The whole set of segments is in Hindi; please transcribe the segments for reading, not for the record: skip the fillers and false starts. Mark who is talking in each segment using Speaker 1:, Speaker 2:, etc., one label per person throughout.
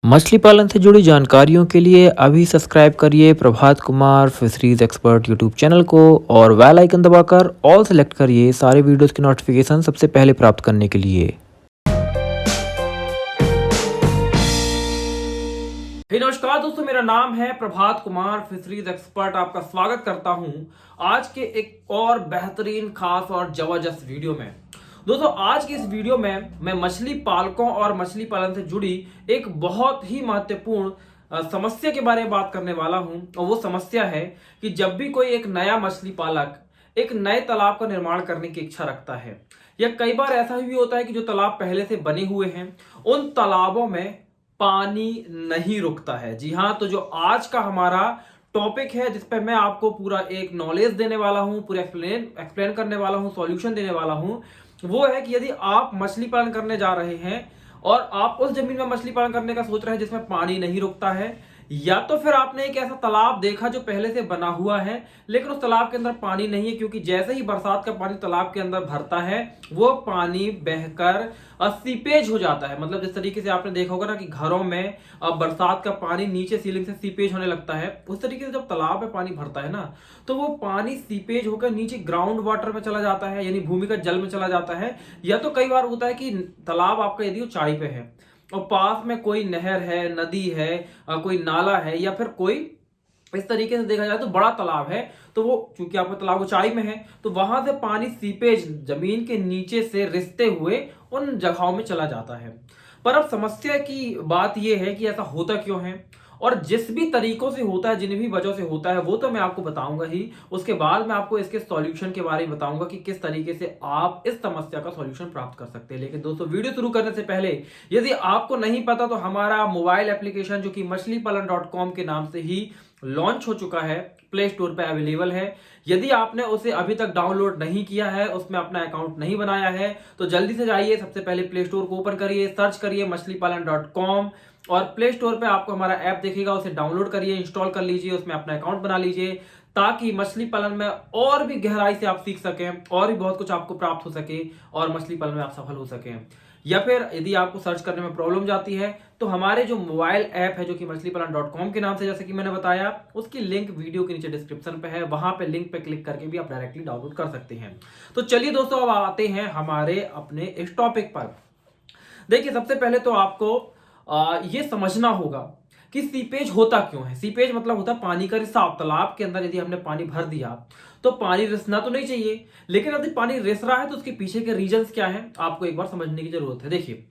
Speaker 1: मछली पालन से जुड़ी जानकारियों के लिए अभी सब्सक्राइब करिए Prabhat Kumar fisheries expert YouTube channel को और बेल आइकन दबाकर ऑल सेलेक्ट करिए सारे वीडियोस की नोटिफिकेशन सबसे पहले प्राप्त करने के लिए।
Speaker 2: नमस्कार दोस्तों, मेरा नाम है प्रभात कुमार फिशरीज एक्सपर्ट। आपका स्वागत करता हूं आज के एक और बेहतरीन, खास और जबरदस्त वीडियो में। दोस्तों, आज की इस वीडियो में मैं मछली पालकों और मछली पालन से जुड़ी एक बहुत ही महत्वपूर्ण समस्या के बारे में बात करने वाला हूं। और वो समस्या है कि जब भी कोई एक नया मछली पालक एक नए तालाब का निर्माण करने की इच्छा रखता है, या कई बार ऐसा भी होता है कि जो तालाब पहले से बने हुए हैं उन तालाबों में पानी नहीं रुकता है। जी हाँ, तो जो आज का हमारा टॉपिक है, जिस पे मैं आपको पूरा एक नॉलेज देने वाला हूं, पूरा एक्सप्लेन करने वाला हूं, सॉल्यूशन देने वाला हूं, वो है कि यदि आप मछली पालन करने जा रहे हैं और आप उस जमीन में मछली पालन करने का सोच रहे हैं जिसमें पानी नहीं रुकता है, या तो फिर आपने एक ऐसा तालाब देखा जो पहले से बना हुआ है लेकिन उस तालाब के अंदर पानी नहीं है, क्योंकि जैसे ही बरसात का पानी तालाब के अंदर भरता है वो पानी बहकर सीपेज हो जाता है। मतलब जिस तरीके से आपने देखा होगा ना कि घरों में बरसात का पानी नीचे सीलिंग से सीपेज होने लगता है, उस तरीके से जब तालाब में पानी भरता है ना तो वो पानी सीपेज होकर नीचे ग्राउंड वाटर में चला जाता है, यानी भूमिगत जल में चला जाता है। या तो कई बार होता है कि तालाब आपका यदि ऊंचाई पे है और पास में कोई नहर है, नदी है, कोई नाला है, या फिर कोई इस तरीके से देखा जाए तो बड़ा तालाब है, तो वो चूंकि आपका तालाब ऊंचाई में है तो वहां से पानी सीपेज जमीन के नीचे से रिसते हुए उन जगहों में चला जाता है। पर अब समस्या की बात यह है कि ऐसा होता क्यों है, और जिस भी तरीकों से होता है, जिन भी वजह से होता है, वो तो मैं आपको बताऊंगा ही। उसके बाद मैं आपको इसके सॉल्यूशन के बारे में बताऊंगा कि किस तरीके से आप इस समस्या का सॉल्यूशन प्राप्त कर सकते हैं। लेकिन दोस्तों, वीडियो शुरू करने से पहले यदि आपको नहीं पता तो हमारा मोबाइल एप्लीकेशन जो कि मछलीपालन.com के नाम से ही लॉन्च हो चुका है, प्ले स्टोर पे अवेलेबल है। यदि आपने उसे अभी तक डाउनलोड नहीं किया है, उसमें अपना अकाउंट नहीं बनाया है, तो जल्दी से जाइए, सबसे पहले प्ले स्टोर को ओपन करिए, सर्च करिए मछलीपालन.com और प्ले स्टोर पे आपको हमारा ऐप दिखेगा, उसे डाउनलोड करिए, इंस्टॉल कर लीजिए, उसमें अपना अकाउंट बना लीजिए, ताकि मछली पालन में और भी गहराई से आप सीख सकें और भी बहुत कुछ आपको प्राप्त हो सके और मछली पालन में आप सफल हो सकें। या फिर यदि आपको सर्च करने में प्रॉब्लम जाती है तो हमारे जो मोबाइल ऐप है जो कि मछलीपालन.com के नाम से, जैसे कि मैंने बताया, उसकी लिंक वीडियो के नीचे डिस्क्रिप्शन पे है, वहां पे लिंक पे क्लिक करके भी आप डायरेक्टली डाउनलोड कर सकते हैं। तो चलिए दोस्तों, अब आते हैं हमारे अपने इस टॉपिक पर। देखिए, सबसे पहले तो आपको ये समझना होगा कि सीपेज होता क्यों है। सीपेज मतलब होता है पानी का रिसाव। तालाब के अंदर यदि हमने पानी भर दिया तो पानी रिसना तो नहीं चाहिए, लेकिन यदि पानी रिस रहा है तो उसके पीछे के रीजंस क्या हैं, आपको एक बार समझने की जरूरत है। देखिए,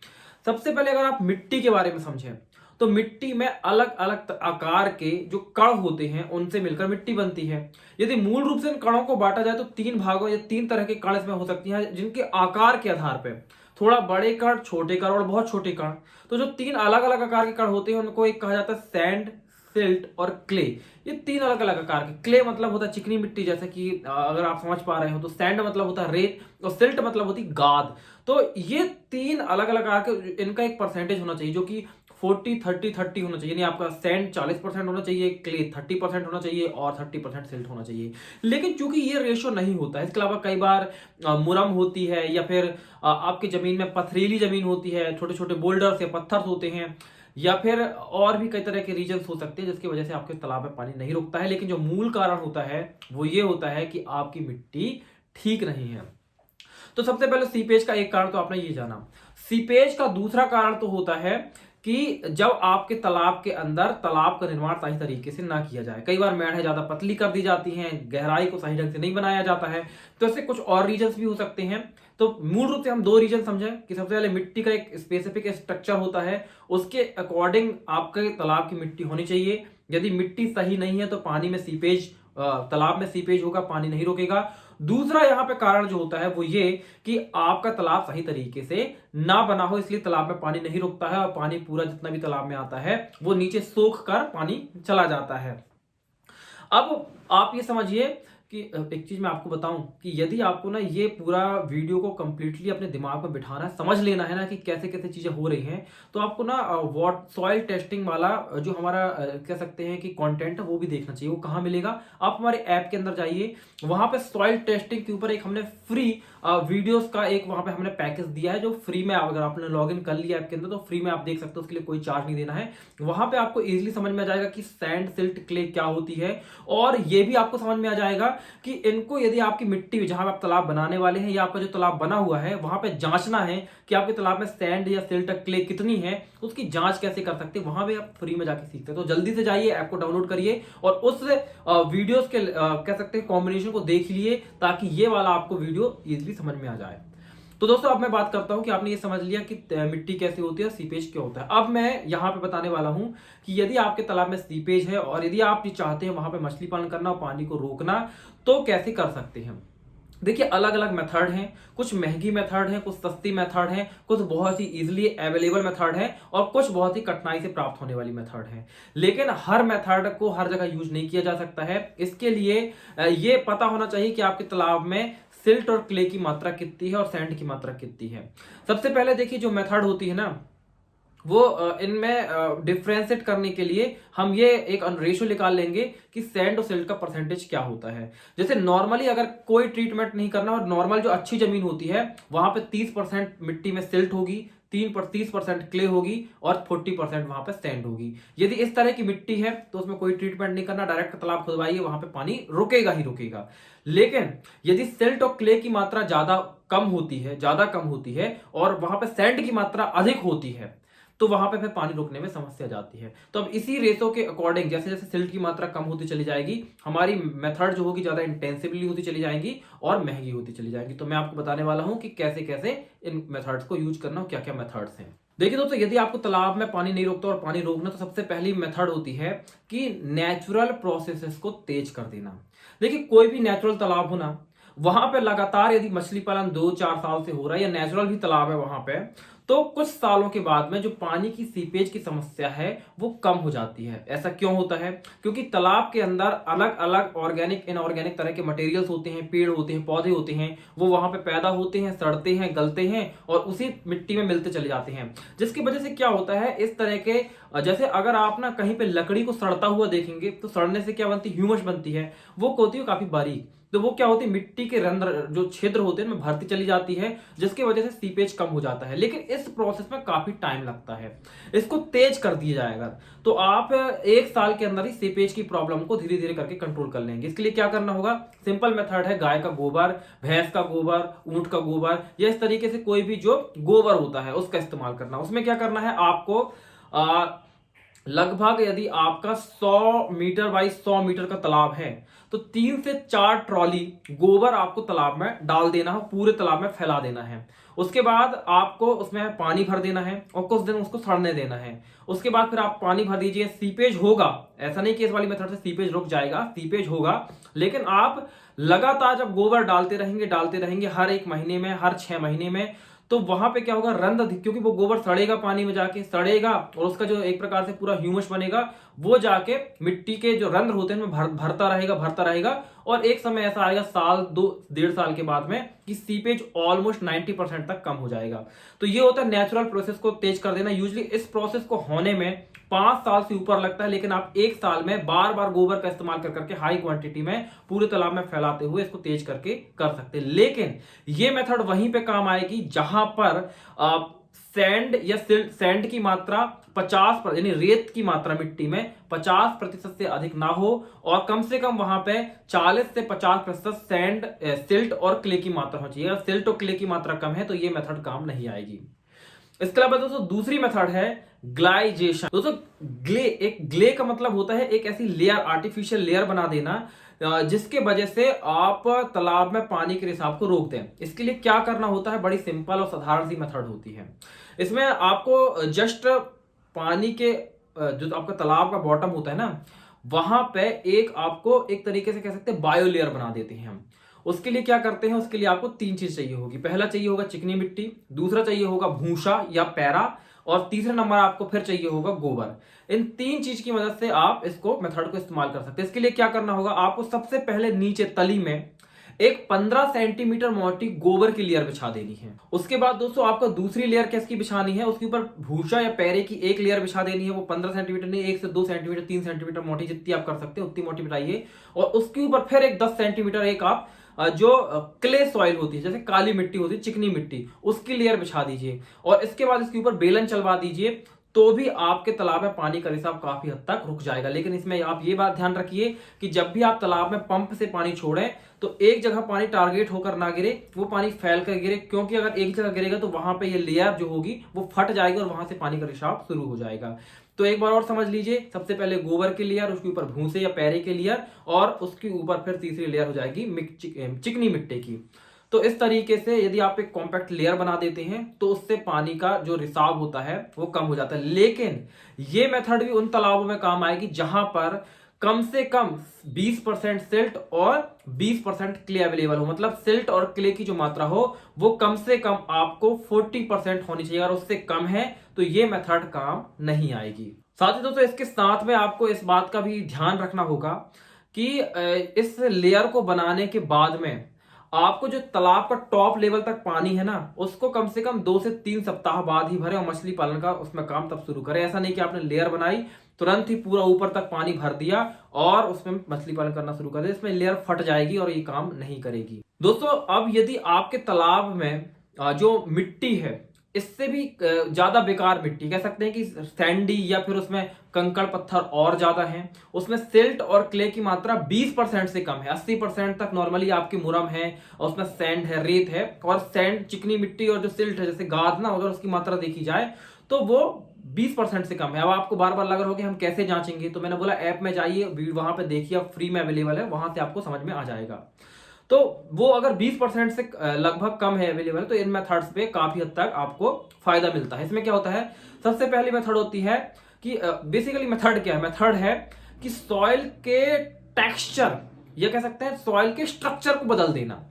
Speaker 2: सबसे पहले अगर आप मिट्टी के बारे में समझें तो मिट्टी में अलग अलग आकार के जो कण होते हैं उनसे मिलकर मिट्टी बनती है। यदि मूल रूप से इन कणों को बांटा जाए तो तीन भागों या तीन तरह के कण इसमें हो सकती हैं, जिनके आकार के आधार पर, थोड़ा बड़े कण, छोटे कण और बहुत छोटे कण। तो जो तीन अलग अलग आकार के कण होते हैं उनको एक कहा जाता है सैंड, सिल्ट और क्ले। ये तीन अलग अलग आकार के। क्ले मतलब होता है चिकनी मिट्टी, जैसे कि अगर आप समझ पा रहे हो तो सैंड मतलब होता है रेत, और सिल्ट मतलब होती है गाद। तो ये तीन अलग अलग आकार के, इनका एक परसेंटेज होना चाहिए जो कि 40-30-30 होना चाहिए। यानी आपका सैंड 40% होना चाहिए, क्ले 30% होना चाहिए और 30% सिल्ट होना चाहिए। लेकिन चूंकि ये रेशो नहीं होता है, इसके अलावा कई बार मुरम होती है, या फिर आपकी जमीन में पथरीली जमीन होती है, छोटे छोटे बोल्डर्स या पत्थर होते हैं, या फिर और भी कई तरह के रीजंस हो सकते हैं जिसकी वजह से आपके तालाब में पानी नहीं रुकता है। लेकिन जो मूल कारण होता है वो ये होता है कि आपकी मिट्टी ठीक नहीं है। तो सबसे पहले सीपेज का एक कारण तो आपने ये जाना। सीपेज का दूसरा कारण तो होता है कि जब आपके तालाब के अंदर तालाब का निर्माण सही तरीके से ना किया जाए। कई बार मेढ़े ज्यादा पतली कर दी जाती हैं, गहराई को सही ढंग से नहीं बनाया जाता है, तो ऐसे कुछ और रीजंस भी हो सकते हैं। तो मूल रूप से हम दो रीजन समझें कि सबसे पहले मिट्टी का एक स्पेसिफिक स्ट्रक्चर होता है, उसके अकॉर्डिंग आपके तालाब की मिट्टी होनी चाहिए। यदि मिट्टी सही नहीं है तो पानी में सीपेज, तालाब में सीपेज होगा, पानी नहीं रोकेगा। दूसरा यहाँ पे कारण जो होता है वो ये कि आपका तालाब सही तरीके से ना बना हो, इसलिए तालाब में पानी नहीं रुकता है और पानी पूरा जितना भी तालाब में आता है वो नीचे सोख कर पानी चला जाता है। अब आप ये समझिए कि एक चीज़ मैं आपको बताऊं कि यदि आपको ना ये पूरा वीडियो को कंप्लीटली अपने दिमाग में बिठाना है, समझ लेना है ना कि कैसे कैसे चीज़ें हो रही हैं, तो आपको ना सॉइल टेस्टिंग वाला जो हमारा कह सकते हैं कि कंटेंट है वो भी देखना चाहिए। वो कहाँ मिलेगा? आप हमारे ऐप के अंदर जाइए, वहाँ पे सॉइल टेस्टिंग के ऊपर एक हमने फ्री वीडियोस का एक वहाँ पे हमने पैकेज दिया है, जो फ्री में अगर आपने लॉगिन कर लिया ऐप के अंदर तो फ्री में आप देख सकते हो, उसके लिए कोई चार्ज नहीं देना है। वहाँ पे आपको इजीली समझ में आ जाएगा कि सैंड, सिल्ट, क्ले क्या होती है, और ये भी आपको समझ में आ जाएगा कि इनको यदि आपकी मिट्टी जहां आप तालाब बनाने वाले हैं या आपका जो तालाब बना हुआ है वहां पे जांचना है कि आपके तालाब में सैंड या सिल्ट, क्ले कितनी है, उसकी जांच कैसे कर सकते हैं, वहां पे आप फ्री में जाके सीखते हैं। तो जल्दी से जाइए, ऐप को डाउनलोड करिए और उस वीडियोस के कह सकते हैं कॉम्बिनेशन को देख लिए, ताकि ये वाला आपको वीडियो इजीली समझ में आ जाए। तो दोस्तों अब मैं बात करता हूं कि आपने ये समझ लिया कि मिट्टी कैसे होती है और सीपेज क्या होता है। अब मैं यहां पे बताने वाला हूं कि यदि आपके तालाब में सीपेज है और यदि आप चाहते हैं वहां पे मछली पालन करना और पानी को रोकना, तो कैसे कर सकते हैं। देखिए अलग अलग मेथड हैं, कुछ महंगी मेथड हैं, कुछ सस्ती मेथड हैं, कुछ बहुत ही इजीली अवेलेबल मेथड हैं और कुछ बहुत ही कठिनाई से प्राप्त होने वाली मेथड हैं। लेकिन हर मेथड को हर जगह यूज नहीं किया जा सकता है। इसके लिए ये पता होना चाहिए कि आपके तालाब में सिल्ट और क्ले की मात्रा कितनी है और सैंड की मात्रा कितनी है। सबसे पहले देखिए जो मेथड होती है ना, वो इनमें डिफ्रेंशिएट करने के लिए हम ये एक रेशियो निकाल लेंगे कि सैंड और सिल्ट का परसेंटेज क्या होता है। जैसे नॉर्मली अगर कोई ट्रीटमेंट नहीं करना और नॉर्मल जो अच्छी जमीन होती है वहां पे 30% मिट्टी में सिल्ट होगी, 30% क्ले होगी और 40% वहां पे सैंड होगी। यदि इस तरह की मिट्टी है तो उसमें कोई ट्रीटमेंट नहीं करना, डायरेक्ट तालाब खुदवाइए, वहां पे पानी रुकेगा ही रुकेगा। लेकिन यदि सिल्ट और क्ले की मात्रा ज्यादा कम होती है और वहां पे सैंड की मात्रा अधिक होती है, तो वहां पे फिर पानी रुकने में समस्या जाती है। तो अब इसी रेशो के अकॉर्डिंग जैसे जैसे सिल्ट की मात्रा कम होती चली जाएगी, हमारी मेथड जो होगी ज्यादा इंटेंसिवली होती चली जाएगी और महंगी होती चली जाएगी। तो मैं आपको बताने वाला हूं कि कैसे कैसे इन मेथड्स को यूज करना, क्या क्या मेथड्स हैं। देखिए दोस्तों, यदि आपको तालाब में पानी नहीं रोकता और पानी रोकना, तो सबसे पहली मेथड होती है कि नेचुरल प्रोसेसेस को तेज कर देना। देखिए कोई भी नेचुरल तालाब हो ना, वहां पे लगातार यदि मछली पालन 2-4 साल से हो रहा है या नेचुरल भी तालाब है वहां पे, तो कुछ सालों के बाद में जो पानी की सीपेज की समस्या है वो कम हो जाती है। ऐसा क्यों होता है? क्योंकि तालाब के अंदर अलग अलग ऑर्गेनिक, इनऑर्गेनिक तरह के मटेरियल्स होते हैं, पेड़ होते हैं, पौधे होते हैं, वो वहां पे पैदा होते हैं, सड़ते हैं, गलते हैं और उसी मिट्टी में मिलते चले जाते हैं। जिसकी वजह से क्या होता है, इस तरह के जैसे अगर आप ना कहीं पे लकड़ी को सड़ता हुआ देखेंगे तो सड़ने से क्या बनती है, ह्यूमस बनती है। वो होती है काफी बारीक, तो वो क्या होती है, मिट्टी के रंध्र जो छिद्र होते हैं उनमें भरती चली जाती है, जिसकी वजह से सीपेज कम हो जाता है। लेकिन इस प्रोसेस में काफी टाइम लगता है, इसको तेज कर दिया जाएगा तो आप 1 साल के अंदर ही सीपेज की प्रॉब्लम को धीरे धीरे करके कंट्रोल कर लेंगे। इसके लिए क्या करना होगा, सिंपल मेथड है, गाय का गोबर, भैंस का गोबर, ऊंट का गोबर या इस तरीके से कोई भी जो गोबर होता है उसका इस्तेमाल करना। उसमें क्या करना है आपको, लगभग यदि आपका 100 मीटर बाई 100 मीटर का तालाब है तो 3 से 4 ट्रॉली गोबर आपको तालाब में डाल देना है, पूरे तालाब में फैला देना है। उसके बाद आपको उसमें पानी भर देना है और कुछ दिन उसको सड़ने देना है। उसके बाद फिर आप पानी भर दीजिए, सीपेज होगा, ऐसा नहीं कि इस वाली मेथड से सीपेज रुक जाएगा, सीपेज होगा, लेकिन आप लगातार जब गोबर डालते रहेंगे हर 1 महीने में, हर 6 महीने में, तो वहां पे क्या होगा, रंध्र, क्योंकि वो गोबर सड़ेगा, पानी में जाके सड़ेगा और उसका जो एक प्रकार से पूरा ह्यूमस बनेगा वो जाके मिट्टी के जो रंध्र होते हैं उनमें भरता रहेगा और एक समय ऐसा आएगा, साल 2-1.5 साल के बाद में, कि सीपेज ऑलमोस्ट 90% तक कम हो जाएगा। तो ये होता है नेचुरल प्रोसेस को तेज कर देना। यूजली इस प्रोसेस को होने में 5 साल से ऊपर लगता है, लेकिन आप 1 साल में बार बार गोबर का इस्तेमाल करके हाई क्वांटिटी में पूरे तालाब में फैलाते हुए इसको तेज करके कर सकते हैं। लेकिन ये मेथड वहीं पे काम आएगी जहां पर सैंड या सैंड की मात्रा 50%, यानी रेत की मात्रा मिट्टी में 50% से अधिक ना हो और कम से कम वहां पे 40 से 50% सैंड, सिल्ट और क्ले की मात्रा होनी चाहिए। अगर सिल्ट और क्ले की मात्रा कम है तो ये मेथड काम नहीं आएगी। इसके अलावा दोस्तों दूसरी मेथड है ग्लाइजेशन। दोस्तों ग्ले का मतलब होता है एक ऐसी लेयर, आर्टिफिशियल लेयर बना देना जिसके वजह से आप तालाब में पानी के रिसाव को रोक दें। इसके लिए क्या करना होता है, बड़ी सिंपल और साधारण सी मेथड होती है। इसमें आपको जस्ट पानी के जो आपका तालाब का बॉटम होता है ना, वहां पे आपको एक तरीके से कह सकते हैं बायो लेयर बना देते हैं हम। उसके लिए क्या करते हैं, उसके लिए आपको 3 चीज चाहिए होगी। पहला चाहिए होगा चिकनी मिट्टी, दूसरा चाहिए होगा भूसा या पैरा और तीसरे नंबर आपको फिर चाहिए होगा गोबर। इन 3 चीज की मदद से आप इसको मेथड को इस्तेमाल कर सकते हैं। इसके लिए क्या करना होगा, आपको सबसे पहले नीचे तली में एक 15 सेंटीमीटर मोटी गोबर की लेयर बिछा देनी है। उसके बाद दोस्तों आपको दूसरी लेयर किसकी बिछानी है, उसके ऊपर भूसा या पैरे की एक लेयर बिछा देनी है। वो 15 सेंटीमीटर नहीं, 1 से 2 सेंटीमीटर 3 सेंटीमीटर मोटी जितनी आप कर सकते हैं उतनी मोटी बिछाइए। और उसके ऊपर फिर एक 10 सेंटीमीटर एक आप जो क्ले सॉइल होती है, जैसे काली मिट्टी होती है, चिकनी मिट्टी, उसकी लेयर बिछा दीजिए। और इसके बाद इसके ऊपर बेलन चलवा दीजिए, तो भी आपके तालाब में पानी का रिसाव काफी हद तक रुक जाएगा। लेकिन इसमें आप ये बात ध्यान रखिए कि जब भी आप तालाब में पंप से पानी छोड़ें तो एक जगह पानी टारगेट होकर ना गिरे, वो पानी फैल कर गिरे, क्योंकि अगर एक जगह गिरेगा तो वहां पे ये लेयर जो होगी वो फट जाएगी और वहां से पानी का रिसाव शुरू हो जाएगा। तो एक बार और समझ लीजिए, सबसे पहले गोबर की लेयर, उसके ऊपर भूसे या पैरे की लेयर, और उसके ऊपर फिर तीसरी लेयर हो जाएगी चिकनी मिट्टी की। तो इस तरीके से यदि आप एक कॉम्पैक्ट लेयर बना देते हैं तो उससे पानी का जो रिसाव होता है वो कम हो जाता है। लेकिन ये मेथड भी उन तालाबों में काम आएगी जहां पर कम से कम 20% सिल्ट और 20% क्ले अवेलेबल हो। मतलब सिल्ट और क्ले की जो मात्रा हो वो कम से कम आपको 40% होनी चाहिए। अगर उससे कम है तो ये मेथड काम नहीं आएगी। साथ ही दोस्तों इसके साथ में आपको इस बात का भी ध्यान रखना होगा कि इस लेयर को बनाने के बाद में आपको जो तालाब का टॉप लेवल तक पानी है ना, उसको कम से कम 2 से 3 सप्ताह बाद ही भरे और मछली पालन का उसमें काम तब शुरू करें। ऐसा नहीं कि आपने लेयर बनाई तुरंत ही पूरा ऊपर तक पानी भर दिया और उसमें मछली पालन करना शुरू कर दिया, इसमें लेयर फट जाएगी और ये काम नहीं करेगी। दोस्तों अब यदि आपके तालाब में जो मिट्टी है इससे भी ज्यादा बेकार मिट्टी, कह सकते हैं कि सैंडी या फिर उसमें कंकड़ पत्थर और ज्यादा हैं, उसमें सिल्ट और क्ले की मात्रा 20% से कम है, 80% तक नॉर्मली आपकी मुरम है और उसमें सैंड है, रेत है, और सैंड चिकनी मिट्टी और जो सिल्ट है जैसे गाद ना, अगर उसकी मात्रा देखी जाए तो वो 20% से कम है। अब आपको बार बार लग रहा हो कि हम कैसे जांचेंगे, तो मैंने बोला ऐप में जाइए, वहां पे देखिए, फ्री में अवेलेबल है, वहां से आपको समझ में आ जाएगा। तो वो अगर 20% से लगभग कम है अवेलेबल, तो इन मेथड्स पे काफी हद तक आपको फायदा मिलता है। इसमें क्या होता है, सबसे पहली मेथड होती है कि बेसिकली मेथड क्या है, मेथड है कि सॉइल के टेक्सचर या कह सकते हैं सॉइल के स्ट्रक्चर को बदल देना।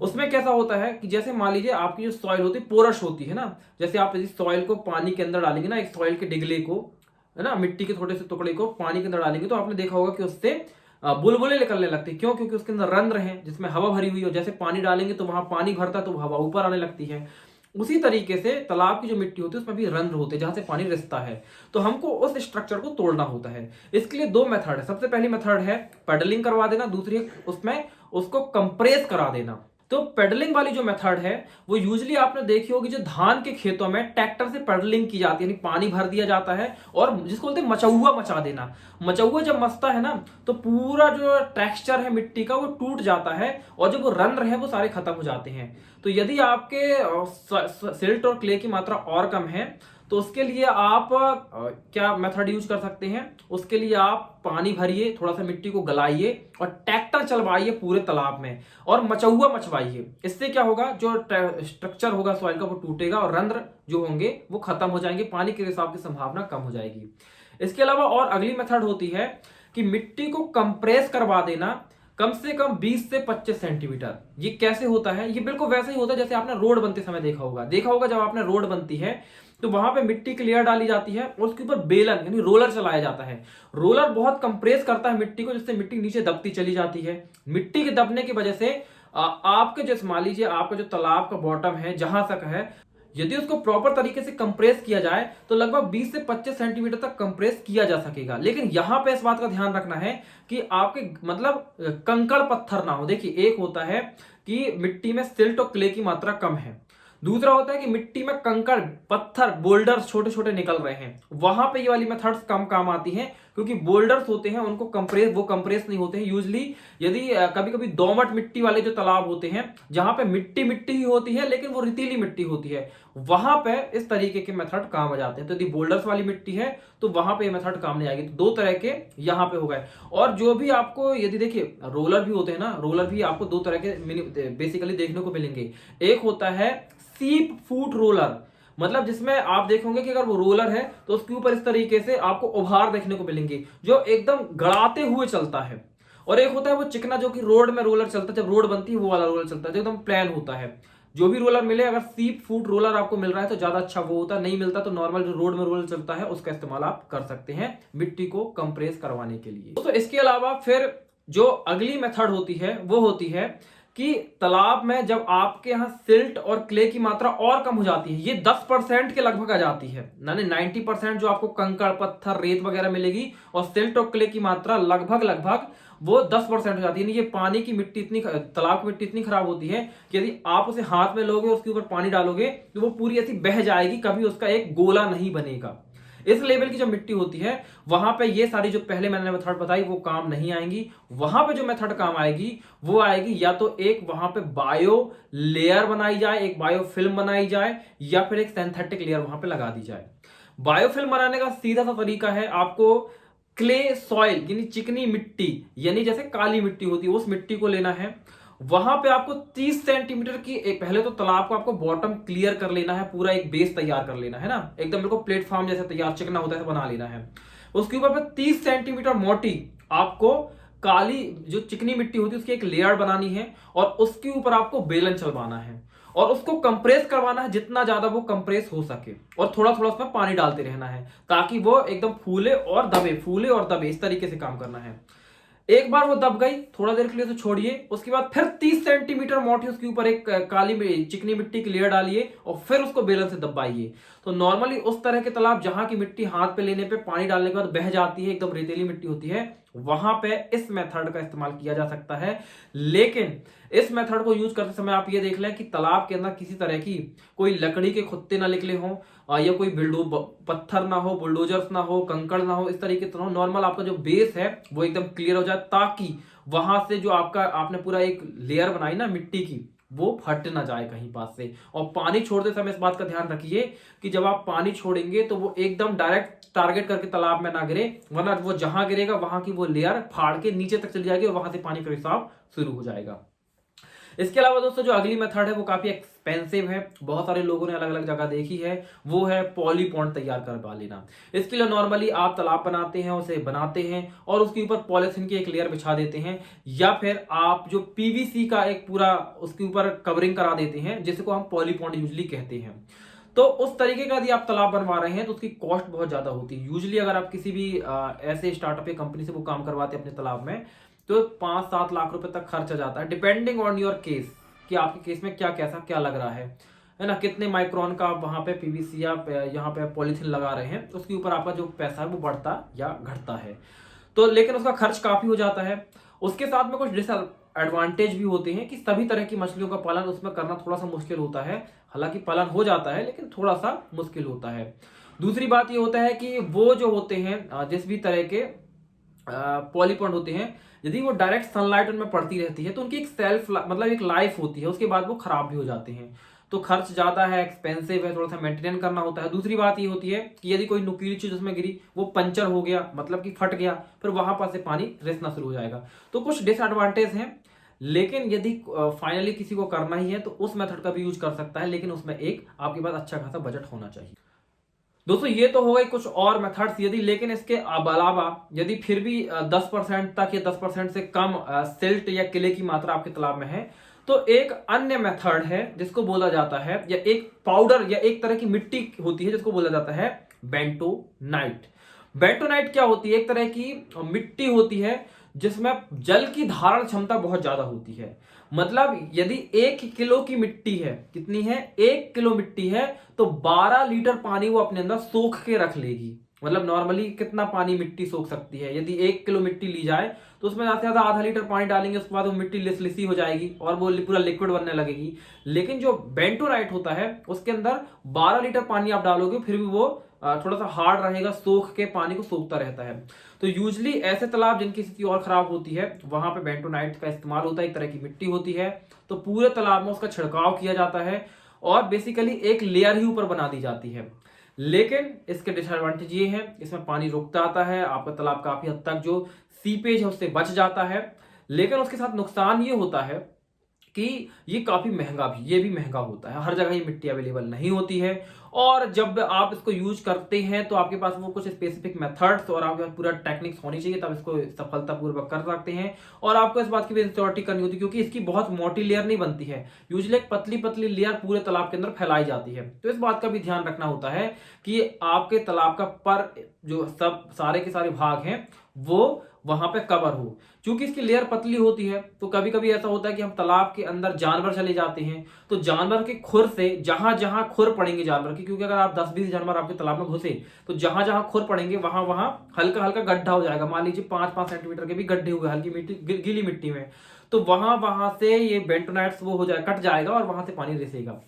Speaker 2: उसमें कैसा होता है कि जैसे मान लीजिए आपकी जो सॉइल होती है पोरस होती है ना, जैसे आप इस सॉइल को पानी के अंदर डालेंगे ना, एक सॉइल के डिगले को, है ना, मिट्टी के थोड़े से टुकड़े को पानी के अंदर डालेंगे, तो आपने देखा होगा कि उससे बुलबुले निकलने लगती है। क्यों? क्योंकि उसके अंदर रंध्र हैं जिसमें हवा भरी हुई हो। जैसे पानी डालेंगे तो वहां पानी भरता है तो हवा ऊपर आने लगती है। उसी तरीके से तालाब की जो मिट्टी होती है उसमें भी रंध्र होते हैं जहां से पानी रिसता है। तो हमको उस स्ट्रक्चर को तोड़ना होता है। इसके लिए 2 मेथड है। सबसे पहली मेथड है पेडलिंग करवा देना, दूसरी उसमें उसको कंप्रेस करा देना। तो पेडलिंग वाली जो मेथड है वो यूजली आपने देखी होगी, जो धान के खेतों में ट्रैक्टर से पेडलिंग की जाती है, यानी पानी भर दिया जाता है और जिसको बोलते हैं मचौआ मचा देना। मचौआ जब मचता है ना तो पूरा जो टेक्सचर है मिट्टी का वो टूट जाता है और जो वो रंध्र है वो सारे खत्म हो जाते हैं। तो यदि आपके सिल्ट और क्ले की मात्रा और कम है तो उसके लिए आप क्या मेथड यूज कर सकते हैं, उसके लिए आप पानी भरिए, थोड़ा सा मिट्टी को गलाइए और ट्रैक्टर चलवाइए पूरे तालाब में और मचौआ मचवाइए। इससे क्या होगा, जो स्ट्रक्चर होगा सॉइल का वो टूटेगा और रंध्र जो होंगे वो खत्म हो जाएंगे, पानी के रिसाव की संभावना कम हो जाएगी। इसके अलावा और अगली मेथड होती है कि मिट्टी को कंप्रेस करवा देना कम से कम 20 से 25 सेंटीमीटर। ये कैसे होता है, ये बिल्कुल वैसे ही होता है जैसे आपने रोड बनते समय देखा होगा जब आपने रोड बनती है तो वहां पे मिट्टी की लेयर डाली जाती है और उसके ऊपर बेलन यानी रोलर चलाया जाता है। रोलर बहुत कंप्रेस करता है मिट्टी को, जिससे मिट्टी नीचे दबती चली जाती है। मिट्टी के दबने की वजह से आपके जैसे मान लीजिए आपका जो तालाब का बॉटम है जहां तक है, यदि उसको प्रॉपर तरीके से कंप्रेस किया जाए तो लगभग 20 से 25 सेंटीमीटर तक कंप्रेस किया जा सकेगा। लेकिन यहां पे इस बात का ध्यान रखना है कि आपके मतलब कंकड़ पत्थर ना हो। देखिए, एक होता है कि मिट्टी में सिल्ट और क्ले की मात्रा कम है, दूसरा होता है कि मिट्टी में कंकड़ पत्थर बोल्डर्स छोटे छोटे निकल रहे हैं, वहां पे ये वाली मेथड्स कम काम आती हैं क्योंकि बोल्डर्स होते हैं उनको कंप्रेस नहीं होते हैं यूजली। यदि कभी कभी दोमट मिट्टी वाले जो तालाब होते हैं जहां पे मिट्टी ही होती है लेकिन वो रेतीली मिट्टी होती है, वहां पे इस तरीके के मेथड काम आ जाते हैं। तो यदि बोल्डर्स वाली मिट्टी है तो वहां पे ये मेथड काम नहीं आएगी। तो 2 तरह के यहाँ पे हो गए। और जो भी आपको यदि देखिए रोलर भी होते हैं ना, रोलर भी आपको 2 तरह के बेसिकली देखने को मिलेंगे। एक होता है सीप फूट रोलर, मतलब जिसमें आप देखोगे कि अगर वो रोलर है तो उसके ऊपर इस तरीके से आपको उभार देखने को मिलेंगे जो एकदम गड़ाते हुए चलता है। और एक होता है वो चिकना जो कि रोड में रोलर चलता है, जब रोड बनती है वो वाला रोलर चलता है जो एकदम प्लेन होता है। जो भी रोलर मिले, अगर सीप फूड रोलर आपको मिल रहा है तो ज्यादा अच्छा वो होता है, नहीं मिलता तो नॉर्मल जो रोड में रोलर चलता है उसका इस्तेमाल आप कर सकते हैं मिट्टी को कंप्रेस करवाने के लिए। तो इसके अलावा फिर जो अगली मेथड होती है वो होती है कि तालाब में जब आपके यहाँ सिल्ट और क्ले की मात्रा और कम हो जाती है, ये 10% के लगभग आ जाती है, यानी 90% जो आपको कंकड़ पत्थर रेत वगैरह मिलेगी और सिल्ट और क्ले की मात्रा लगभग वो 10% हो जाती है। ये पानी की मिट्टी इतनी, तालाब की मिट्टी इतनी खराब होती है कि यदि आप उसे हाथ में लोगे और उसके ऊपर पानी डालोगे तो वो पूरी ऐसी बह जाएगी, कभी उसका एक गोला नहीं बनेगा। इस लेवल की जो मिट्टी होती है वहां पे ये सारी जो पहले मैंने मेथड बताई वो काम नहीं आएंगी। वहां पे जो मेथड काम आएगी वो आएगी या तो एक वहां पे बायो लेयर बनाई जाए, एक बायो फिल्म बनाई जाए, या फिर एक सिंथेटिक लेयर वहां पे लगा दी जाए। बायो फिल्म बनाने का सीधा सा तरीका है, आपको क्ले सॉइल यानी चिकनी मिट्टी, यानी जैसे काली मिट्टी होती है उस मिट्टी को लेना है। वहां पे आपको 30 सेंटीमीटर की पहले तो तालाब को आपको बॉटम क्लियर कर लेना है, पूरा एक बेस तैयार कर लेना है ना, एकदम बिल्कुल प्लेटफॉर्म जैसे तैयार चिकना होता है बना लेना है। उसके ऊपर पे 30 सेंटीमीटर मोटी आपको काली जो चिकनी मिट्टी होती है उसकी एक लेयर बनानी है और उसके ऊपर आपको बेलन चलवाना है और उसको कंप्रेस करवाना है जितना ज्यादा वो कंप्रेस हो सके, और थोड़ा थोड़ा उसमें पानी डालते रहना है ताकि वो एकदम फूले और दबे, इस तरीके से काम करना है। एक बार वो दब गई थोड़ा देर के लिए तो छोड़िए, उसके बाद फिर 30 सेंटीमीटर मोटी उसके ऊपर एक काली चिकनी मिट्टी की लेयर डालिए और फिर उसको बेलन से दबाइए। तो नॉर्मली उस तरह के तालाब जहां की मिट्टी हाथ पे लेने पे पानी डालने के बाद बह जाती है, एकदम रेतीली मिट्टी होती है, वहां पे इस मेथड का इस्तेमाल किया जा सकता है। लेकिन इस मेथड को यूज करते समय आप ये देख लें कि तालाब के अंदर किसी तरह की कोई लकड़ी के खुत्ते ना निकले हों, या कोई पत्थर ना हो, बुलडोजर्स ना हो, कंकड़ ना हो, इस तरीके से नॉर्मल आपका जो बेस है वो एकदम क्लियर हो जाए, ताकि वहां से जो आपने पूरा एक लेयर बनाई ना मिट्टी की वो फट ना जाए कहीं पास से। और पानी छोड़ते समय इस बात का ध्यान रखिए कि जब आप पानी छोड़ेंगे तो वो एकदम डायरेक्ट टारगेट करके तालाब में ना गिरे, वरना वो जहां गिरेगा वहां की वो लेयर फाड़ के नीचे तक चली जाएगी और वहां से पानी का रिसाव शुरू हो जाएगा। इसके अलावा दोस्तों जो अगली मेथड है वो काफी एक्सपेंसिव है, बहुत सारे लोगों ने अलग अलग जगह देखी है, वो है पॉली पॉन्ड तैयार करवा लेना। इसके लिए नॉर्मली आप तालाब बनाते हैं, उसे बनाते हैं और उसके ऊपर पॉलिथीन की एक लेयर बिछा देते हैं, या फिर आप जो पीवीसी का एक पूरा उसके ऊपर कवरिंग करा देते हैं जिसको हम पॉली पॉन्ड यूजली कहते हैं। तो उस तरीके का यदि आप तालाब बनवा रहे हैं तो उसकी कॉस्ट बहुत ज्यादा होती है। यूजली अगर आप किसी भी ऐसे स्टार्टअप या कंपनी से वो काम करवाते हैं अपने तालाब में तो 5-7 लाख रुपए तक खर्च आ जाता है, डिपेंडिंग ऑन योर केस कि आपके केस में क्या लग रहा है ना, कितने माइक्रोन का आप वहां पे पीवीसी या यहाँ पे पॉलिथीन लगा रहे हैं, उसके ऊपर आपका जो पैसा है वो बढ़ता या घटता है। तो लेकिन उसका खर्च काफी हो जाता है। उसके साथ में कुछ डिसएडवांटेज भी होते हैं कि सभी तरह की मछलियों का पालन उसमें करना थोड़ा सा मुश्किल होता है, हालांकि पालन हो जाता है लेकिन थोड़ा सा मुश्किल होता है। दूसरी बात ये होता है कि वो जो होते हैं जिस भी तरह के पॉलीपॉन्ड होते हैं, यदि वो डायरेक्ट सनलाइट उनमें पड़ती रहती है तो उनकी एक मतलब एक लाइफ होती है, उसके बाद वो खराब भी हो जाते हैं। तो खर्च ज्यादा है, एक्सपेंसिव है, थोड़ा सा मेंटेन करना होता है। दूसरी बात ये होती है कि यदि कोई नुकीली चीज उसमें गिरी, वो पंचर हो गया मतलब कि फट गया, फिर वहां पर से पानी रिसना शुरू हो जाएगा। तो कुछ डिसएडवांटेज हैं, लेकिन यदि फाइनली किसी को करना ही है तो उस मेथड का भी यूज कर सकता है, लेकिन उसमें एक आपके पास अच्छा खासा बजट होना चाहिए। दोस्तों ये तो हो गई कुछ और मेथड्स, यदि लेकिन इसके अलावा यदि फिर भी 10% तक या 10% से कम सिल्ट या किले की मात्रा आपके तालाब में है तो एक अन्य मेथड है जिसको बोला जाता है, या एक पाउडर या एक तरह की मिट्टी होती है जिसको बोला जाता है बेंटोनाइट। बेंटोनाइट क्या होती है? एक तरह की मिट्टी होती है जिसमें जल की धारण क्षमता बहुत ज्यादा होती है। मतलब यदि 1 किलो की मिट्टी है, कितनी है? 1 किलो मिट्टी है तो 12 लीटर पानी वो अपने अंदर सोख के रख लेगी। मतलब नॉर्मली कितना पानी मिट्टी सोख सकती है? यदि 1 किलो मिट्टी ली जाए तो उसमें ज्यादा से ज्यादा आधा लीटर पानी डालेंगे, उसके बाद वो मिट्टी लिसलिसी हो जाएगी और वो पूरा लिक्विड बनने लगेगी। लेकिन जो बेंटोनाइट होता है उसके अंदर 12 लीटर पानी आप डालोगे फिर भी वो थोड़ा सा हार्ड रहेगा, सोख के पानी को सोखता रहता है। तो यूजली ऐसे तालाब जिनकी स्थिति और खराब होती है वहां पे बेंटोनाइट का इस्तेमाल होता है। एक तरह की मिट्टी होती है, तो पूरे तालाब में उसका छिड़काव किया जाता है और बेसिकली एक लेयर ही ऊपर बना दी जाती है। लेकिन इसके डिसएडवांटेज ये है, इसमें पानी रुकता आता है, आपका तालाब काफी हद तक जो सीपेज है उससे बच जाता है। लेकिन उसके साथ नुकसान ये होता है कि ये काफी महंगा भी, ये भी महंगा होता है, हर जगह ये मिट्टी अवेलेबल नहीं होती है और जब आप इसको यूज करते हैं तो आपके पास वो कुछ स्पेसिफिक मेथड्स और आपके पास पूरा टेक्निक्स होनी चाहिए, तब इसको सफलतापूर्वक कर सकते हैं। और आपको इस बात की भी इंश्योरिटी करनी होती है क्योंकि इसकी बहुत मोटी लेयर नहीं बनती है, यूजुअली एक पतली पतली लेयर पूरे तालाब के अंदर फैलाई जाती है। तो इस बात का भी ध्यान रखना होता है कि आपके तालाब का पर जो सब सारे के सारे भाग हैं वो वहां पे कवर हो। क्योंकि इसकी लेयर पतली होती है तो कभी कभी ऐसा होता है कि हम तालाब के अंदर जानवर चले जाते हैं, तो जानवर के खुर से जहां जहां खुर पड़ेंगे जानवर की, क्योंकि अगर आप 10-20 जानवर आपके तालाब में घुसे तो जहां जहां खुर पड़ेंगे वहां वहां हल्का हल्का गड्ढा हो जाएगा। मान लीजिए 5-5 सेंटीमीटर के भी गड्ढे हुए हल्की मिट्टी गीली मिट्टी में, तो वहां वहां से ये बेंटोनाइट्स वो हो जाए कट जाएगा और वहां से पानी रिसेगा।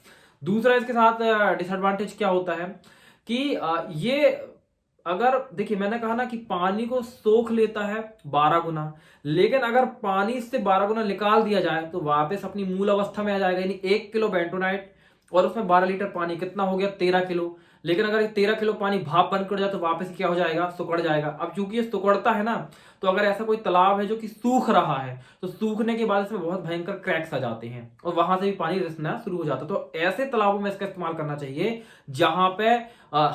Speaker 2: दूसरा इसके साथ डिसएडवांटेज क्या होता है कि ये अगर देखिए मैंने कहा ना कि पानी को सोख लेता है 12 गुना, लेकिन अगर पानी से 12 गुना निकाल दिया जाए तो वापस अपनी मूल अवस्था में आ जाएगा। यानी 1 किलो बेंटोनाइट और उसमें 12 लीटर पानी, कितना हो गया 13 किलो। लेकिन अगर ये 13 किलो पानी भाप बनकर जाए तो वापस क्या हो जाएगा, सुकड़ जाएगा। अब चूंकि ये सुकड़ता है ना, तो अगर ऐसा कोई तालाब है जो कि सूख रहा है तो सूखने के बाद इसमें बहुत भयंकर क्रैक्स आ जाते हैं और वहां से भी पानी रिसना शुरू हो जाता है। तो ऐसे तालाबों में इसका इस्तेमाल करना चाहिए जहां पे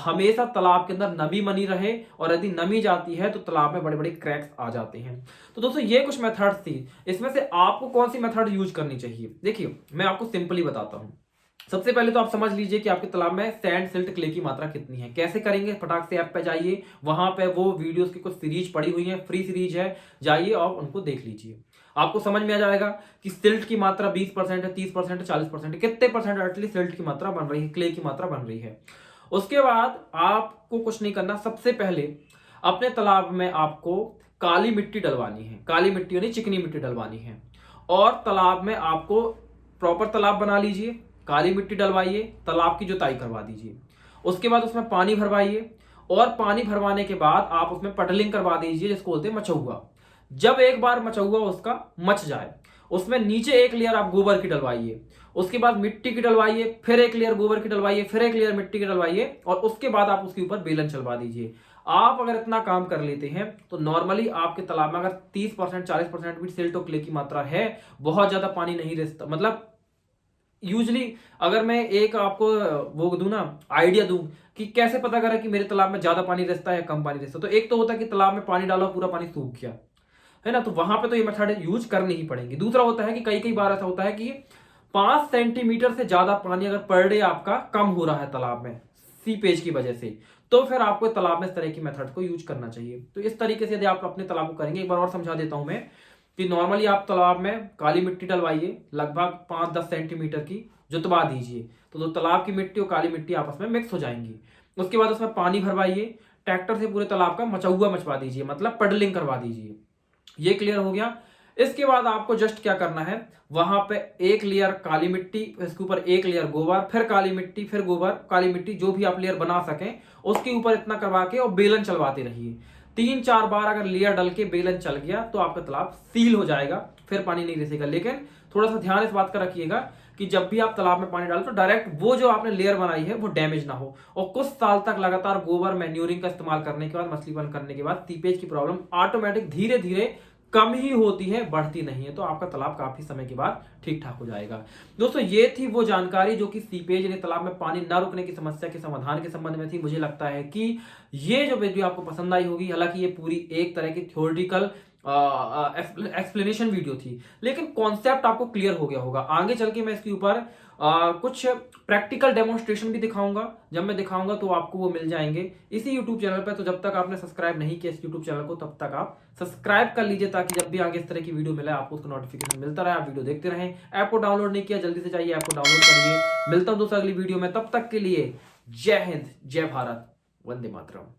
Speaker 2: हमेशा तालाब के अंदर नमी बनी रहे, और यदि नमी जाती है तो तालाब में बड़े बड़े क्रैक्स आ जाते हैं। तो दोस्तों ये कुछ मेथड्स थी, इसमें से आपको कौन सी मेथड यूज करनी चाहिए। देखिए मैं आपको सिंपली बताता हूं। सबसे पहले तो आप समझ लीजिए कि आपके तालाब में सैंड सिल्ट क्ले की मात्रा कितनी है। कैसे करेंगे, फटाक से ऐप पे जाइए, वहां पे वो वीडियोस की कुछ सीरीज पड़ी हुई है, फ्री सीरीज है, जाइए और उनको देख लीजिए। आपको समझ में आ जाएगा कि सिल्ट की मात्रा 20% है, 30% है, 40% है, कितने परसेंट एटलीस्ट सिल्ट की मात्रा बन रही है, क्ले की मात्रा बन रही है। उसके बाद आपको कुछ नहीं करना, सबसे पहले अपने तालाब में आपको काली मिट्टी डलवानी है। काली मिट्टी यानी चिकनी मिट्टी डलवानी है। और तालाब में आपको प्रॉपर तालाब बना लीजिए, काली मिट्टी डलवाइए, तालाब की जुताई करवा दीजिए। उसके बाद उसमें पानी भरवाइए, और पानी भरवाने के बाद आप उसमें पटलिंग करवा दीजिए, जिसको बोलते हैं मचौआ। जब एक बार मचौआ उसका मच जाए, उसमें नीचे एक लेयर आप गोबर की डलवाइए, उसके बाद मिट्टी की डलवाइए, फिर एक लेयर गोबर की डलवाइए, फिर एक लेयर मिट्टी की डलवाइए, और उसके बाद आप उसके ऊपर बेलन चलवा दीजिए। आप अगर इतना काम कर लेते हैं तो नॉर्मली आपके तालाब में अगर 30% 40% भी सिल्ट और क्ले की मात्रा है, बहुत ज्यादा पानी नहीं रिसता। मतलब यूजली अगर मैं एक आपको वो दूं ना, आइडिया दूं कि कैसे पता करें कि मेरे तालाब में ज्यादा पानी रिसता है या कम पानी रिसता, तो एक तो होता है कि तालाब में पानी डाला पूरा पानी सूख गया है ना, तो वहां पे तो ये मेथड यूज करनी ही पड़ेगी। दूसरा होता है कि कई कई बार ऐसा होता है कि 5 सेंटीमीटर से ज्यादा पानी अगर पर डे आपका कम हो रहा है तालाब में सीपेज की वजह से, तो फिर आपको तालाब में इस तरह की मेथड को यूज करना चाहिए। तो इस तरीके से यदि आप अपने तालाब को करेंगे, एक बार और समझा देता हूं मैं कि नॉर्मली आप तालाब में काली मिट्टी डलवाइए, लगभग 5-10 सेंटीमीटर की जुतवा दीजिए, तो तालाब की मिट्टी और काली मिट्टी आपस में मिक्स हो जाएंगी। उसके बाद उसमें पानी भरवाइए, ट्रैक्टर से पूरे तालाब का मचौआ मचवा दीजिए, मतलब पडलिंग करवा दीजिए। ये क्लियर हो गया। इसके बाद आपको जस्ट क्या करना है, वहां पे एक लेयर काली मिट्टी, इसके ऊपर एक लेयर गोबर, फिर काली मिट्टी, फिर गोबर, काली मिट्टी, जो भी आप लेयर बना सकें उसके ऊपर इतना करवा के और बेलन चलवाते रहिए। 3-4 बार अगर लेयर डल के बेलन चल गया तो आपका तालाब सील हो जाएगा, फिर पानी नहीं रिसेगा। लेकिन थोड़ा सा ध्यान इस बात का रखिएगा कि जब भी आप तालाब में पानी डालें तो डायरेक्ट वो जो आपने लेयर बनाई है वो डैमेज ना हो। और कुछ साल तक लगातार गोबर मैन्योरिंग का इस्तेमाल करने के बाद, मछली पालन करने के बाद, सीपेज की प्रॉब्लम ऑटोमेटिक धीरे धीरे कम ही होती है, बढ़ती नहीं है। तो आपका तालाब काफी समय के बाद ठीक ठाक हो जाएगा। दोस्तों ये थी वो जानकारी जो कि सीपेज यानी तालाब में पानी न रुकने की समस्या के समाधान के संबंध में थी। मुझे लगता है कि ये जो वीडियो आपको पसंद आई होगी। हालांकि ये पूरी एक तरह की थ्योरेटिकल एक्सप्लेनेशन वीडियो थी, लेकिन कॉन्सेप्ट आपको क्लियर हो गया होगा। आगे चल के मैं इसके ऊपर कुछ प्रैक्टिकल डेमोन्स्ट्रेशन भी दिखाऊंगा। जब मैं दिखाऊंगा तो आपको वो मिल जाएंगे इसी यूट्यूब चैनल पर। तो जब तक आपने सब्सक्राइब नहीं किया इस यूट्यूब चैनल को, तब तक आप सब्सक्राइब कर लीजिए, ताकि जब भी आगे इस तरह की वीडियो मिले आपको उसका नोटिफिकेशन मिलता रहे, आप वीडियो देखते रहें। ऐप को डाउनलोड नहीं किया, जल्दी से जाइए ऐप को डाउनलोड करिए। मिलता हूं दोस्तों अगली वीडियो में, तब तक के लिए जय हिंद, जय भारत, वंदे मातरम।